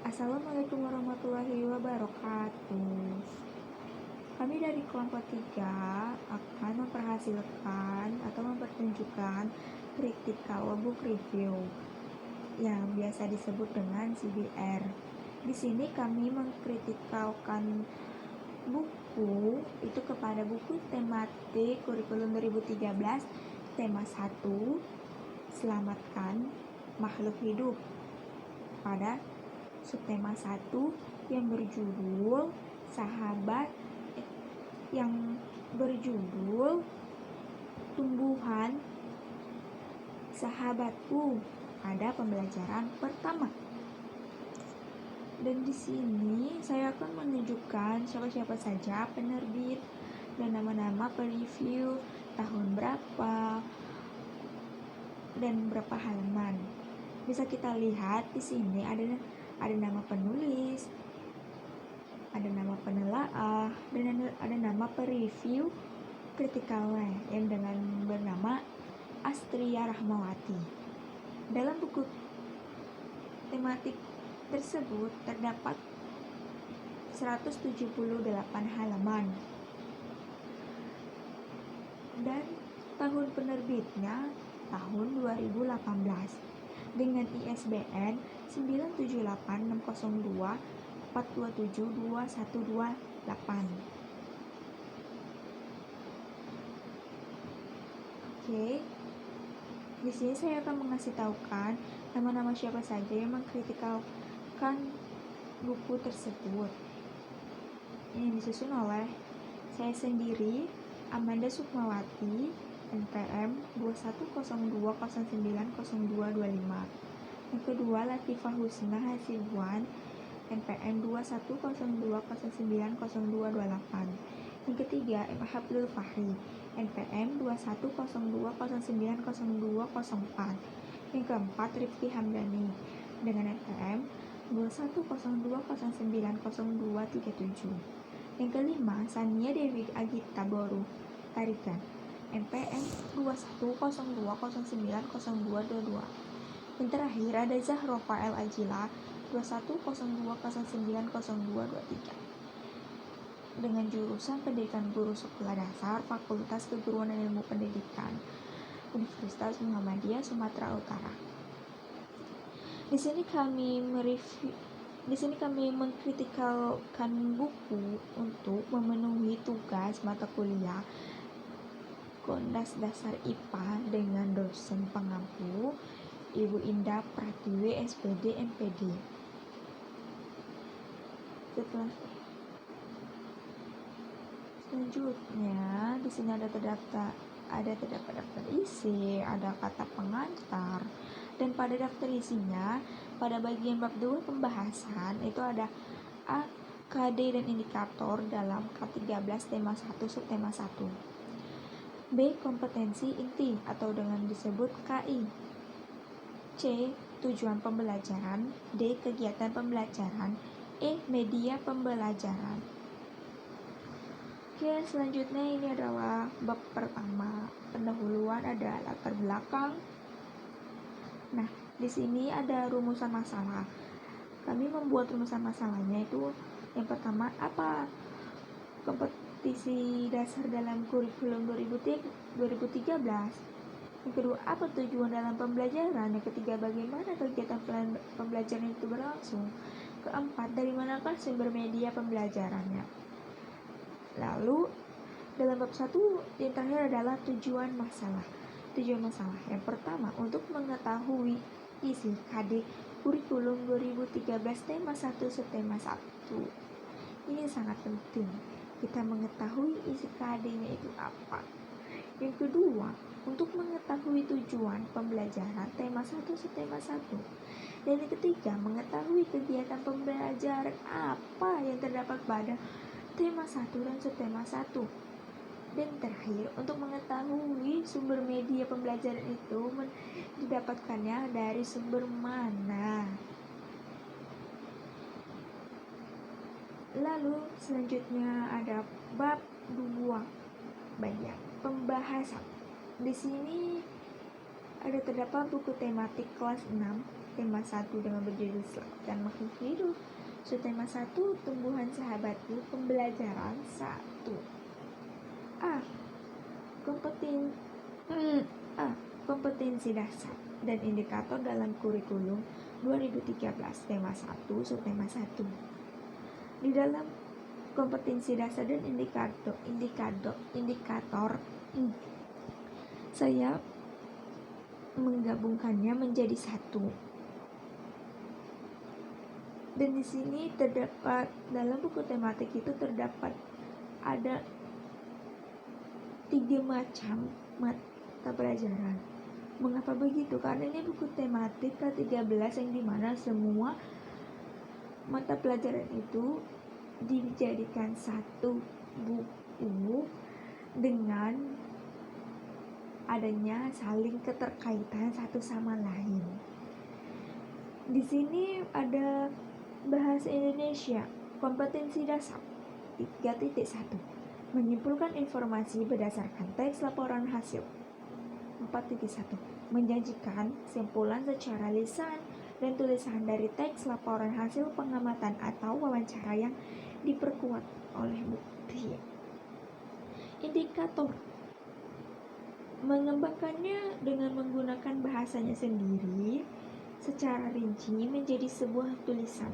Assalamualaikum warahmatullahi wabarakatuh. Kami dari kelompok 3 akan memperhasilkan atau mempertunjukkan critical book review yang biasa disebut dengan CBR. Di sini kami mengkritikalkan buku itu kepada buku tematik kurikulum 2013 tema 1 Selamatkan Makhluk Hidup pada subtema 1 yang berjudul tumbuhan sahabatku pada pembelajaran pertama. Dan di sini saya akan menunjukkan siapa-siapa saja penerbit dan nama-nama pereview, tahun berapa dan berapa halaman. Bisa kita lihat di sini ada nama penulis, ada nama penelaah, dan ada nama pereview kritikalnya yang dengan bernama Astria Rahmawati. Dalam buku tematik tersebut terdapat 178 halaman dan tahun penerbitnya tahun 2018 dengan ISBN 9786024272128. Oke. Di sini saya akan mengasih tahukan nama-nama siapa saja yang mengkritikalkan buku tersebut. Ini disusun oleh saya sendiri, Amanda Sukmawati, NPM 2102090225. Yang kedua, Latifah Husna Hasibuan, NPM 2102090228. Yang ketiga, M. Habdul Fahri, NPM 2102090204. Yang keempat, Rifki Hamdani dengan NPM 2102090237. Yang kelima, Sania Dewi Agita Boru Tarigan, NPM 2102090222. Yang terakhir ada Zahro Fael Ajila 2102090223 dengan jurusan Pendidikan Guru Sekolah Dasar Fakultas Keguruan dan Ilmu Pendidikan Universitas Muhammadiyah Sumatera Utara. Di sini kami mengkritikalkan buku untuk memenuhi tugas mata kuliah Kondas Dasar IPA dengan dosen pengampu Ibu Indah Pratiwi SPD MPD. Selanjutnya di sini ada terdapat daftar isi, ada kata pengantar, dan pada daftar isinya pada bagian bab 2 pembahasan itu ada A, KD dan indikator dalam K13 tema 1 subtema 1. B, kompetensi inti atau dengan disebut KI. C, tujuan pembelajaran. D, kegiatan pembelajaran. E, media pembelajaran. Oke, selanjutnya ini adalah bab pertama, pendahuluan, ada latar belakang. Nah, di sini ada rumusan masalah. Kami membuat rumusan masalahnya itu yang pertama, apa kompetisi dasar dalam kurikulum 2013? Yang kedua, apa tujuan dalam pembelajaran? Yang ketiga, bagaimana kegiatan pembelajaran itu berlangsung? Keempat, dari manakah sumber media pembelajarannya? Lalu dalam bab 1 yang terakhir adalah tujuan masalah. Tujuan masalah yang pertama, untuk mengetahui isi KD kurikulum 2013 tema 1 subtema 1. Ini sangat penting, kita mengetahui isi KD-nya itu apa. Yang kedua, untuk mengetahui tujuan pembelajaran tema 1 subtema 1. Dan yang ketiga, mengetahui kegiatan pembelajaran apa yang terdapat pada tema 1 dan subtema 1. Dan terakhir, untuk mengetahui sumber media pembelajaran itu didapatkannya dari sumber mana. Lalu selanjutnya ada bab 2 bagian pembahasan. Di sini ada terdapat buku tematik kelas 6 tema 1 dengan berjudul Selamatkan Makhluk Hidup. Subtema 1, Tumbuhan Sahabatku, pembelajaran 1. A. Kompetensi dasar dan indikator dalam kurikulum 2013, tema 1, subtema 1. Di dalam kompetensi dasar dan indikator saya menggabungkannya menjadi satu. Dan di sini terdapat dalam buku tematik itu terdapat ada 3 macam mata pelajaran. Mengapa begitu? Karena ini buku tematik ke-13 yang dimana semua mata pelajaran itu dijadikan satu buku dengan adanya saling keterkaitan satu sama lain. Di sini ada bahasa Indonesia, kompetensi dasar 3.1, menyimpulkan informasi berdasarkan teks laporan hasil 4.1, menjanjikan kesimpulan secara lisan dan tulisan dari teks laporan hasil pengamatan atau wawancara yang diperkuat oleh bukti. Indikator, mengembangkannya dengan menggunakan bahasanya sendiri secara rinci menjadi sebuah tulisan.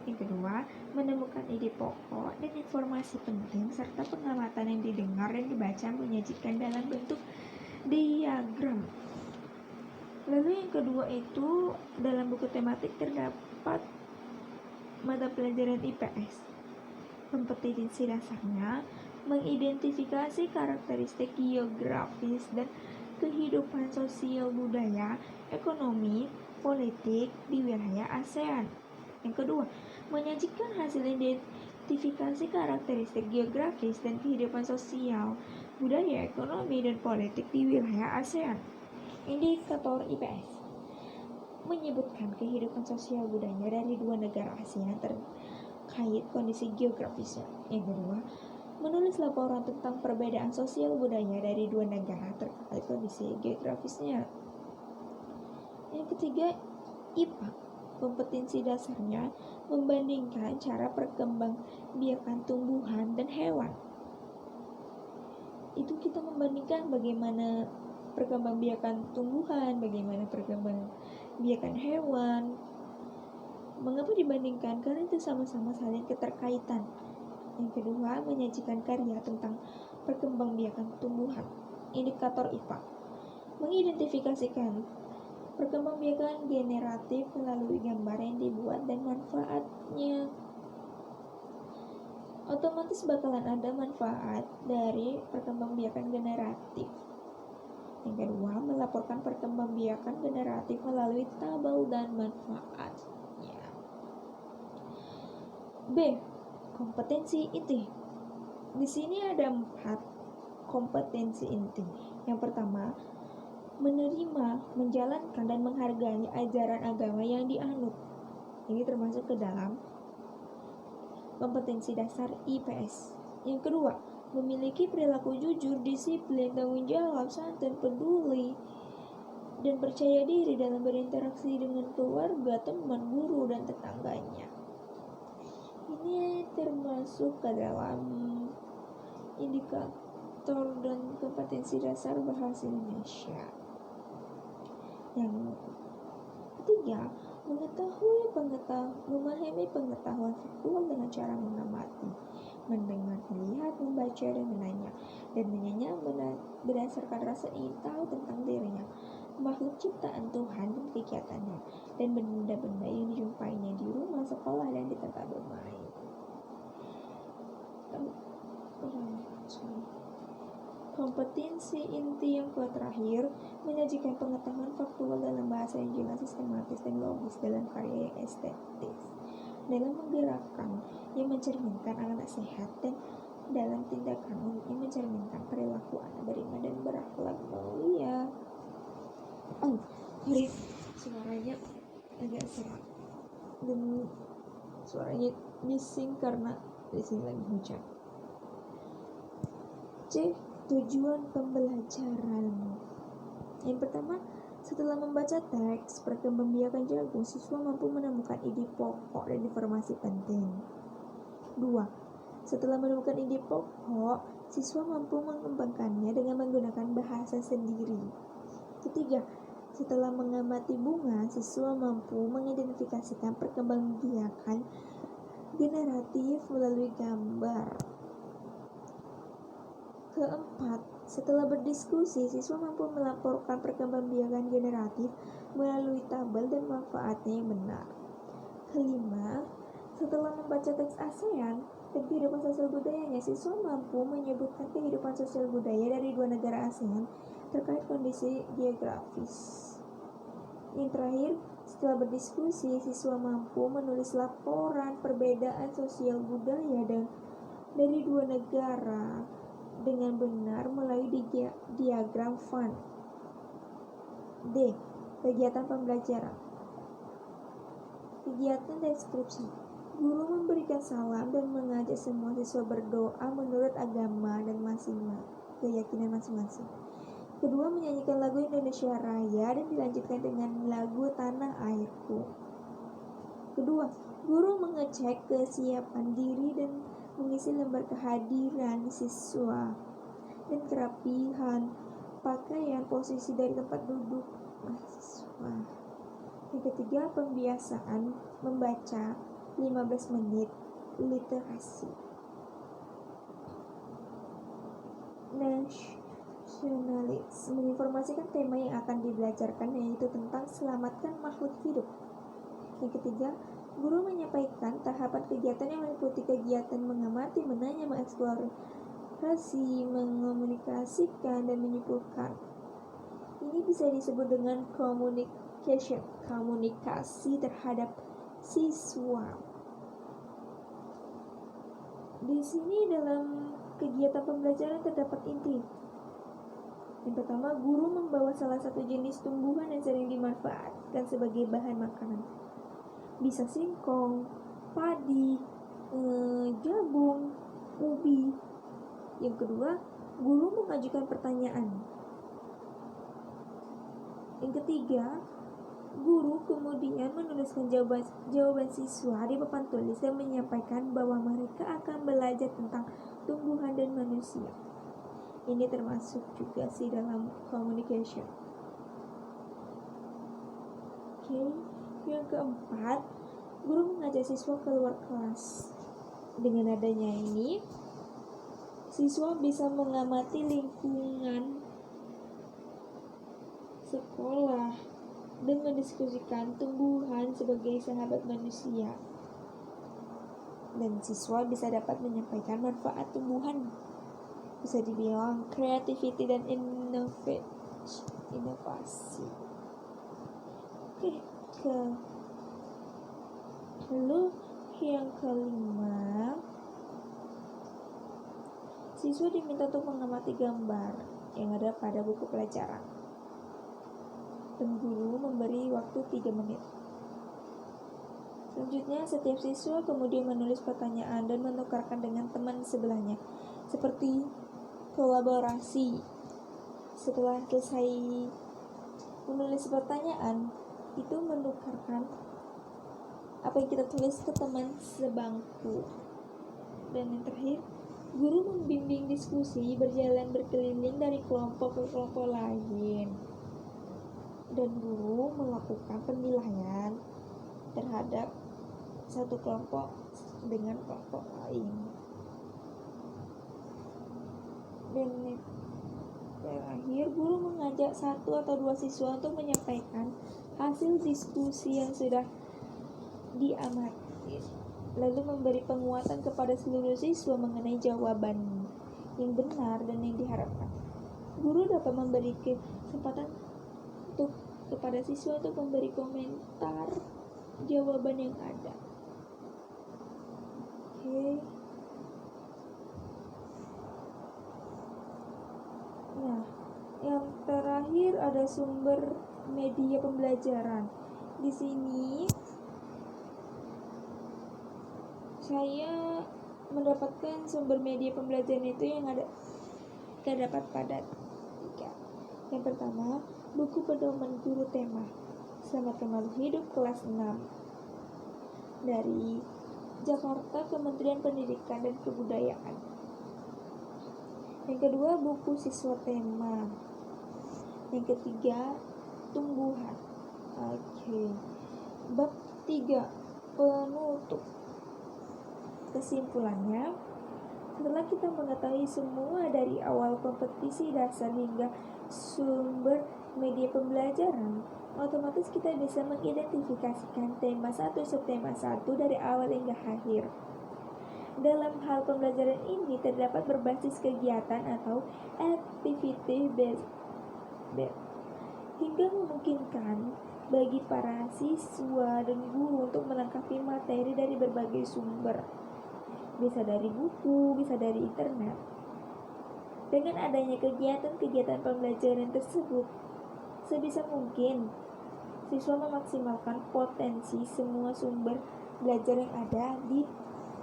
Yang kedua, menemukan ide pokok dan informasi penting serta pengamatan yang didengar dan dibaca menyajikan dalam bentuk diagram. Lalu yang kedua itu dalam buku tematik terdapat mata pelajaran IPS. Kompetensi dasarnya mengidentifikasi karakteristik geografis dan kehidupan sosial budaya, ekonomi, politik di wilayah ASEAN. Yang kedua, menyajikan hasil identifikasi karakteristik geografis dan kehidupan sosial, budaya, ekonomi, dan politik di wilayah ASEAN. Indikator IPS menyebutkan kehidupan sosial budaya dari 2 negara ASEAN terkait kondisi geografisnya. Yang kedua, menulis laporan tentang perbedaan sosial budaya dari 2 negara terkait kondisi geografisnya. Yang ketiga, IPA, kompetensi dasarnya membandingkan cara perkembangbiakan tumbuhan dan hewan. Itu kita membandingkan bagaimana perkembangbiakan tumbuhan, bagaimana perkembangbiakan hewan. Mengapa dibandingkan? Karena itu sama-sama saling keterkaitan. Yang kedua, menyajikan karya tentang perkembangbiakan tumbuhan. Indikator IPA mengidentifikasikan perkembangbiakan generatif melalui gambar yang dibuat dan manfaatnya. Otomatis bakalan ada manfaat dari perkembangbiakan generatif. Yang kedua, melaporkan perkembangbiakan generatif melalui tabel dan manfaatnya. B. Kompetensi inti. Di sini ada 4 kompetensi inti. Yang pertama, menerima, menjalankan, dan menghargai ajaran agama yang dianut. Ini termasuk ke dalam kompetensi dasar IPS. Yang kedua, memiliki perilaku jujur, disiplin, tanggung jawab, santun, peduli, dan percaya diri dalam berinteraksi dengan keluarga, teman, guru, dan tetangganya. Ini termasuk ke dalam indikator dan kompetensi dasar bahasa Indonesia. Yang ketiga, memahami pengetahuan faktual dengan cara mengamati, mendengar, melihat, membaca, dan menanya, dan menyanyi berdasarkan rasa ingin tahu tentang dirinya, makhluk ciptaan Tuhan dan kegiatannya, dan benda-benda yang dijumpainya di rumah, sekolah, dan di tempat bermain. Kompetensi inti yang terakhir, menyajikan pengetahuan faktual dalam bahasa yang jelas, sistematis, dan logis dalam karya yang estetis, dalam menggerakkan yang mencerminkan anak sehat, dan dalam tindakan yang mencerminkan perilaku anak beriman dan berakhlak mulia. Suaranya agak serak dan suaranya bising karena di sini lagi hujan. C. Tujuan pembelajaran. Yang pertama, Setelah membaca teks perkembangbiakan jagung, siswa mampu menemukan ide pokok dan informasi penting. 2. Setelah menemukan ide pokok, siswa mampu mengembangkannya dengan menggunakan bahasa sendiri. Ketiga, setelah mengamati bunga, siswa mampu mengidentifikasikan perkembangbiakan generatif melalui gambar. Keempat, setelah berdiskusi, siswa mampu melaporkan perkembangbiakan generatif melalui tabel dan manfaatnya yang benar. Kelima, setelah membaca teks ASEAN dan kehidupan sosial budayanya, siswa mampu menyebutkan kehidupan sosial budaya dari dua negara ASEAN terkait kondisi geografis. Yang terakhir, setelah berdiskusi, siswa mampu menulis laporan perbedaan sosial budaya dari dua negara dengan benar melalui diagram Venn. D. Kegiatan pembelajaran. Kegiatan deskripsi. Guru memberikan salam dan mengajak semua siswa berdoa menurut agama dan keyakinan masing-masing. Kedua, menyanyikan lagu Indonesia Raya dan dilanjutkan dengan lagu Tanah Airku. Kedua, guru mengecek kesiapan diri dan mengisi lembar kehadiran siswa dan kerapihan pakaian posisi dari tempat duduk mahasiswa. Yang ketiga, pembiasaan membaca 15 menit literasi. Nasionalis menginformasikan tema yang akan dibelajarkan, yaitu tentang selamatkan makhluk hidup. Yang ketiga, guru menyampaikan tahapan kegiatan yang meliputi kegiatan mengamati, menanya, mengeksplorasi, mengomunikasikan, dan menyimpulkan. Ini bisa disebut dengan komunikasi terhadap siswa. Di sini dalam kegiatan pembelajaran terdapat inti. Yang pertama, guru membawa salah satu jenis tumbuhan yang sering dimanfaatkan sebagai bahan makanan. Bisa singkong, padi, jagung, ubi. Yang kedua, guru mengajukan pertanyaan. Yang ketiga, guru kemudian menuliskan jawaban siswa di papan tulis dan menyampaikan bahwa mereka akan belajar tentang tumbuhan dan manusia. Ini termasuk juga sih dalam communication. Yang keempat, guru mengajak siswa keluar kelas. Dengan adanya ini, siswa bisa mengamati lingkungan sekolah dan mendiskusikan tumbuhan sebagai sahabat manusia. Dan siswa bisa dapat menyampaikan manfaat tumbuhan. Bisa dibilang creativity dan inovasi. Lalu yang kelima, siswa diminta untuk mengamati gambar yang ada pada buku pelajaran. Dan guru memberi waktu 3 menit. Selanjutnya, setiap siswa kemudian menulis pertanyaan dan menukarkan dengan teman sebelahnya, seperti kolaborasi. Setelah selesai menulis pertanyaan, itu menukarkan apa yang kita tulis ke teman sebangku. Dan yang terakhir, guru membimbing diskusi berjalan berkeliling dari kelompok ke kelompok lain. Dan guru melakukan penilaian terhadap satu kelompok dengan kelompok lain. Dan terakhir, guru mengajak 1 atau 2 siswa untuk menyampaikan hasil diskusi yang sudah diamati, lalu memberi penguatan kepada seluruh siswa mengenai jawaban yang benar dan yang diharapkan. Guru dapat memberi kesempatan kepada siswa untuk memberi komentar jawaban yang ada. Nah, yang terakhir ada sumber media pembelajaran. Di sini saya mendapatkan sumber media pembelajaran itu yang terdapat pada 3. Yang pertama, Buku pedoman guru tema Selamat Kembali Hidup kelas 6 dari Jakarta, Kementerian Pendidikan dan Kebudayaan. Yang kedua, buku siswa tema. Yang ketiga, tumbuhan. Bab 3, penutup. Kesimpulannya, setelah kita mengetahui semua dari awal kompetisi dasar hingga sumber media pembelajaran, otomatis kita bisa mengidentifikasikan tema 1 subtema 1 dari awal hingga akhir. Dalam hal pembelajaran ini terdapat berbasis kegiatan atau activity based hingga memungkinkan bagi para siswa dan guru untuk melengkapi materi dari berbagai sumber. Bisa dari buku, bisa dari internet. Dengan adanya kegiatan-kegiatan pembelajaran tersebut, sebisa mungkin siswa memaksimalkan potensi semua sumber belajar yang ada di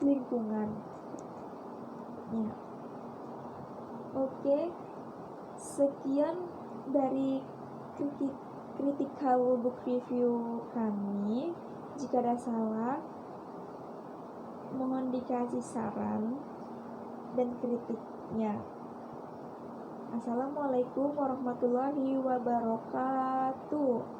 lingkungan. Ya. Oke, sekian dari critical book review kami. Jika ada salah, mohon dikasih saran dan kritiknya. Assalamualaikum warahmatullahi wabarakatuh.